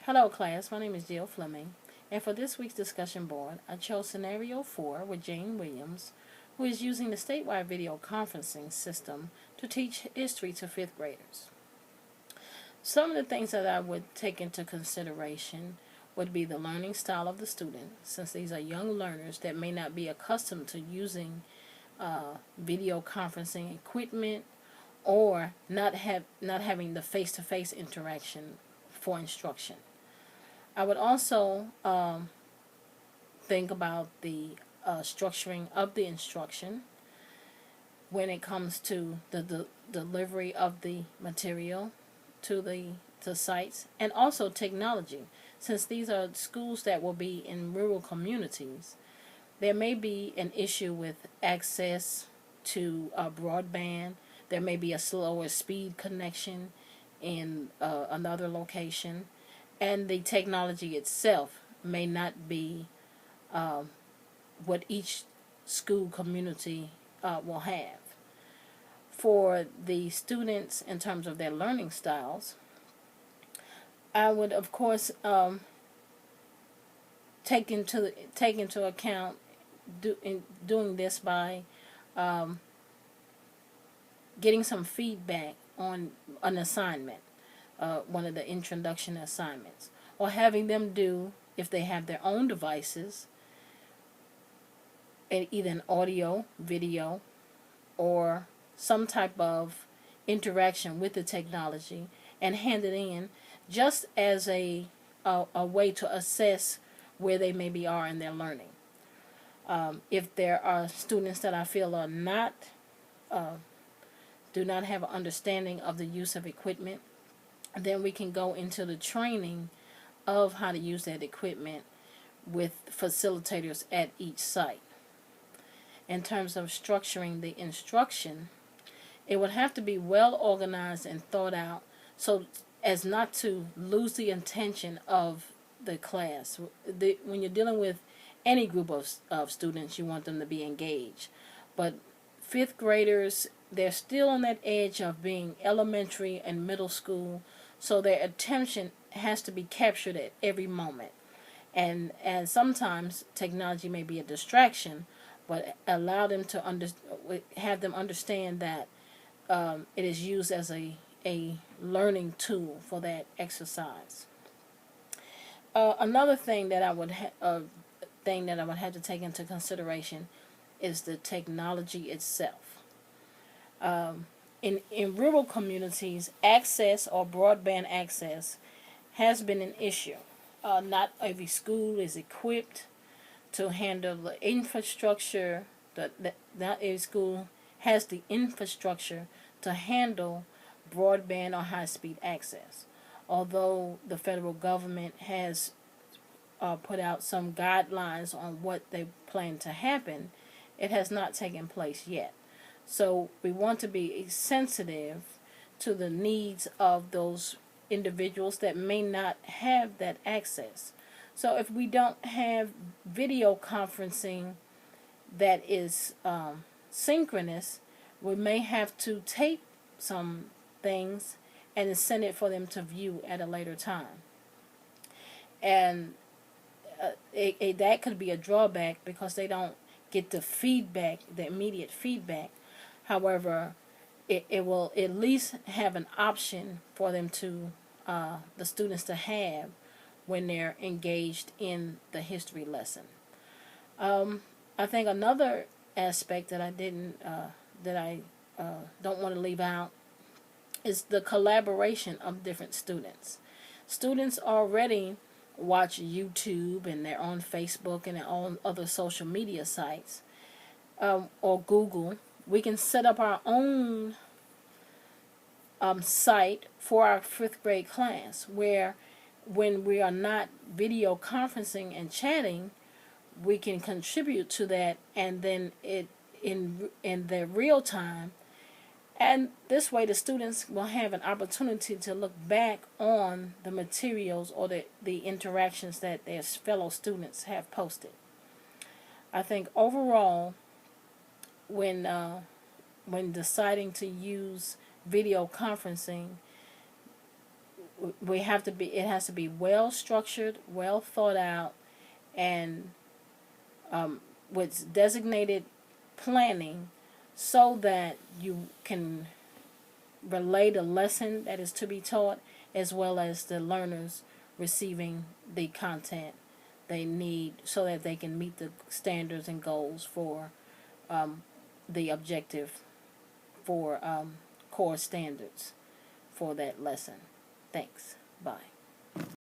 Hello class, my name is Jill Fleming, and for this week's discussion board, I chose Scenario 4 with Jane Williams, who is using the statewide video conferencing system to teach history to 5th graders. Some of the things that I would take into consideration would be the learning style of the student, since these are young learners that may not be accustomed to using video conferencing equipment or not having the face-to-face interaction for instruction. I would also think about the structuring of the instruction when it comes to the delivery of the material to the sites, and also technology. Since these are schools that will be in rural communities, there may be an issue with access to broadband. There may be a slower speed connection in another location, and the technology itself may not be what each school community will have. For the students, in terms of their learning styles, I would of course take into account doing this by getting some feedback on an assignment, one of the introduction assignments, or having them do, if they have their own devices, either an audio, video, or some type of interaction with the technology, and hand it in just as a way to assess where they maybe are in their learning. If there are students that I feel are not do not have an understanding of the use of equipment, then we can go into the training of how to use that equipment with facilitators at each site. In terms of structuring the instruction, it would have to be well organized and thought out so as not to lose the intention of the class. When you're dealing with any group of students, you want them to be engaged. But 5th graders, they're still on that edge of being elementary and middle school, so their attention has to be captured at every moment. And sometimes technology may be a distraction, but allow them to have them understand that it is used as a learning tool for that exercise. Another thing that I would have to take into consideration is the technology itself. In rural communities, access or broadband access has been an issue. Not every school is equipped to handle the infrastructure. Not every school has the infrastructure to handle broadband or high-speed access. Although the federal government has put out some guidelines on what they plan to happen, it has not taken place yet. So we want to be sensitive to the needs of those individuals that may not have that access. So if we don't have video conferencing that is synchronous, we may have to tape some things and send it for them to view at a later time. And that could be a drawback because they don't get the feedback, the immediate feedback. However, it will at least have an option for them to, the students to have when they're engaged in the history lesson. I think another aspect that I don't want to leave out is the collaboration of different students. Students already watch YouTube, and they're on Facebook and they're on other social media sites, or Google. We can set up our own site for our 5th grade class, where when we are not video conferencing and chatting, we can contribute to that, and then it in the real time. And this way the students will have an opportunity to look back on the materials or the interactions that their fellow students have posted. I think overall, when deciding to use video conferencing, we have to be. It has to be well structured, well thought out, and with designated planning, so that you can relay the lesson that is to be taught, as well as the learners receiving the content they need, so that they can meet the standards and goals for the objective for core standards for that lesson. Thanks. Bye.